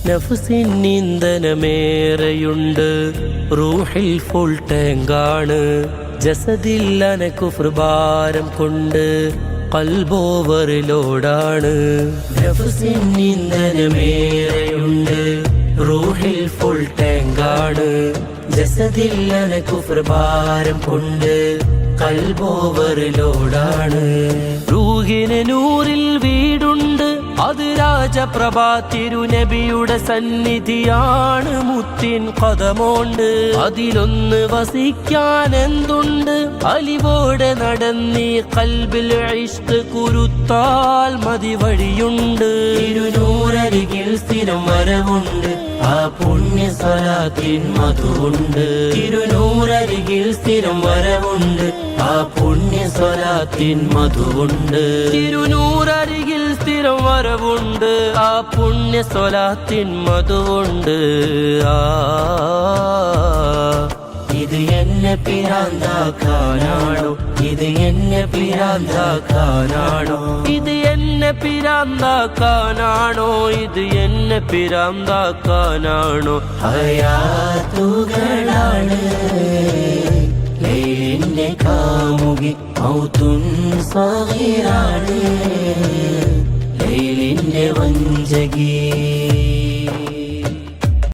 നഫ്സിന് ഇന്ധനമേറെയുണ്ട്, റൂഹിൽ full ടാങ്കാണ്. ജസദിൽ അനക്കുഫ്ർ ഭാരം കൊണ്ട് ഖൽബോവറിലോടാണ്. നഫ്സിന് ഇന്ധനമേറെയുണ്ട്, റൂഹിൽ full ടാങ്കാണ്. ജസദിൽ അനക്കുഫ്ർ ഭാരം കൊണ്ട് ഖൽബോവറിലോടാണ്. റൂഹിന് നൂറിൽ വീടുണ്ട്, അത് രാജപ്രഭ തിരുനബിയുടെ സന്നിധിയാണ്. മുത്തിൻ കദമോണ്ട് അതിലൊന്ന് വസിക്കാൻ എന്തുണ്ട്, അലിവോടെ നടന്നീ കൽബിൽ ഇഷ്ക് കുരുത്താൽ മതി വഴിയുണ്ട്. തിരുനൂറരികിൽ സ്ഥിരം വരവുണ്ട്, ആ പുണ്യ സ്വലാത്തിൻ മധുവുണ്ട്. തിരുനൂറരികിൽ സ്ഥിരം വരവുണ്ട്, ആ പുണ്യ സ്വലാത്തിൻ മധുവുണ്ട്. തിരുനൂറരികിൽ സ്ഥിരം വരവുണ്ട്, ആ പുണ്യ സ്വലാത്തിൻ മധുവുണ്ട്. ഇത് എന്നെ പിരാന്താക്കാനാണോ, ഇത് എന്നെ പിരാന്താക്കാനാണോ, ഇത് എന്നെ പിരാന്താക്കാനാണോ, ഇത് എന്നെ പിരാന്താക്കാനാണോ. ഹയാത്തുകളാണ് എന്റെ കാമുകി, മൗതുൻ സഗീറാണ് ലൈലിന്റെ വഞ്ചകി.